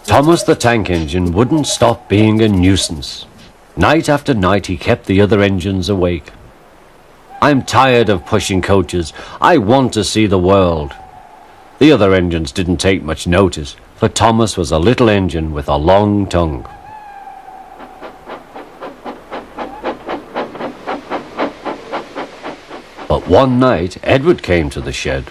Thomas the tank engine wouldn't stop being a nuisance. Night after night he kept the other engines awake. "I'm tired of pushing coaches. I want to see the world." The other engines didn't take much notice, for Thomas was a little engine with a long tongue. But one night Edward came to the shed.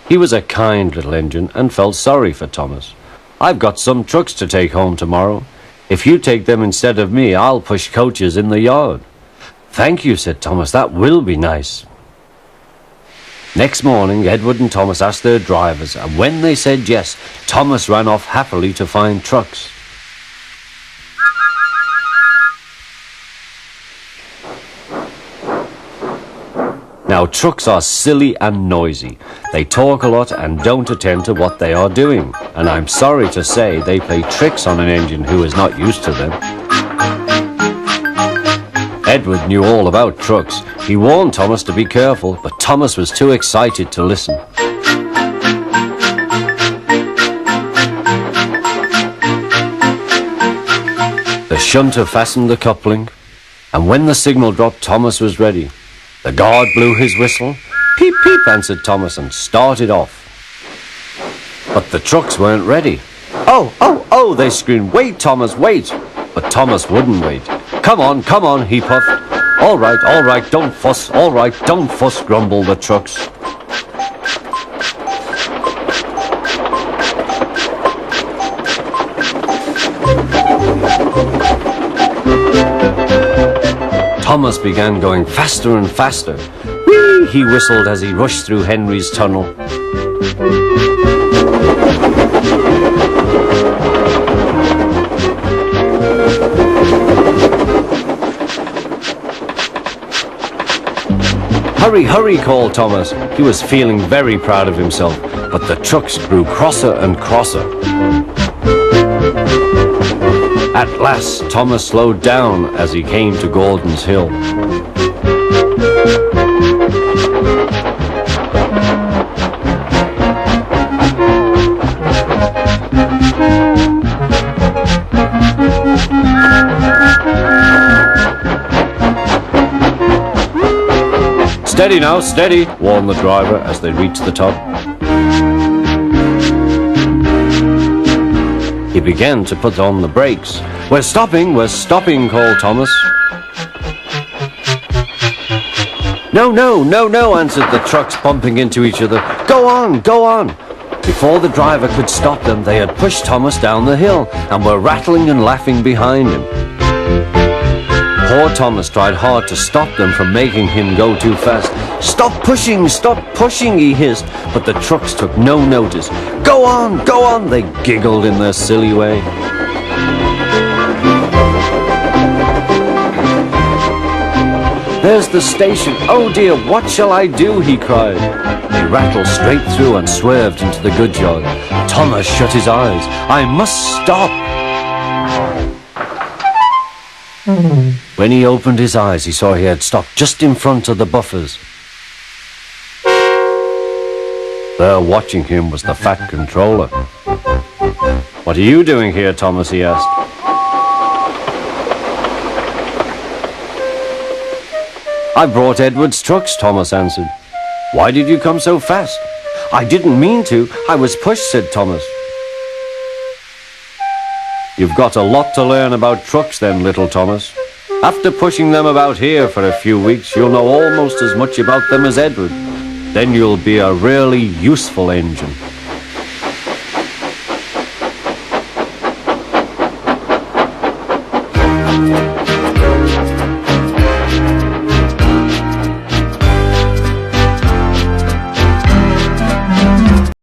He was a kind little engine and felt sorry for Thomas. "I've got some trucks to take home tomorrow. If you take them instead of me, I'll push coaches in the yard." "Thank you," said Thomas. "That will be nice." Next morning, Edward and Thomas asked their drivers, and when they said yes, Thomas ran off happily to find trucks. Now, trucks are silly and noisy. They talk a lot and don't attend to what they are doing. And I'm sorry to say they play tricks on an engine who is not used to them. Edward knew all about trucks. He warned Thomas to be careful, but Thomas was too excited to listen. The shunter fastened the coupling, and when the signal dropped, Thomas was ready. The guard blew his whistle. "Peep, peep," answered Thomas, and started off. But the trucks weren't ready. "Oh, oh, oh," they screamed. "Wait, Thomas, wait." But Thomas wouldn't wait. Come on," he puffed. All right, don't fuss. All right, don't fuss," grumbled the trucks. Thomas began going faster and faster. "Whee!" he whistled as he rushed through Henry's tunnel. "Hurry, hurry," called Thomas. He was feeling very proud of himself, but the trucks grew crosser and crosser. At last, Thomas slowed down as he came to Gordon's Hill. "Steady now, steady," warned the driver as they reached the top. He began to put on the brakes. We're stopping," called Thomas. No," answered the trucks, bumping into each other. Go on." Before the driver could stop them, they had pushed Thomas down the hill and were rattling and laughing behind him. Poor Thomas tried hard to stop them from making him go too fast. Stop pushing, he hissed, but the trucks took no notice. Go on, they giggled in their silly way. "There's the station. Oh dear, what shall I do?" he cried. He rattled straight through and swerved into the goods yard. Thomas shut his eyes. "I must stop." When he opened his eyes, he saw he had stopped just in front of the buffers. There watching him was the fat controller. "What are you doing here, Thomas?" he asked. "I brought Edward's trucks," Thomas answered. "Why did you come so fast?" "I didn't mean to. I was pushed," said Thomas. "You've got a lot to learn about trucks then, little Thomas. After pushing them about here for a few weeks, you'll know almost as much about them as Edward. Then you'll be a really useful engine."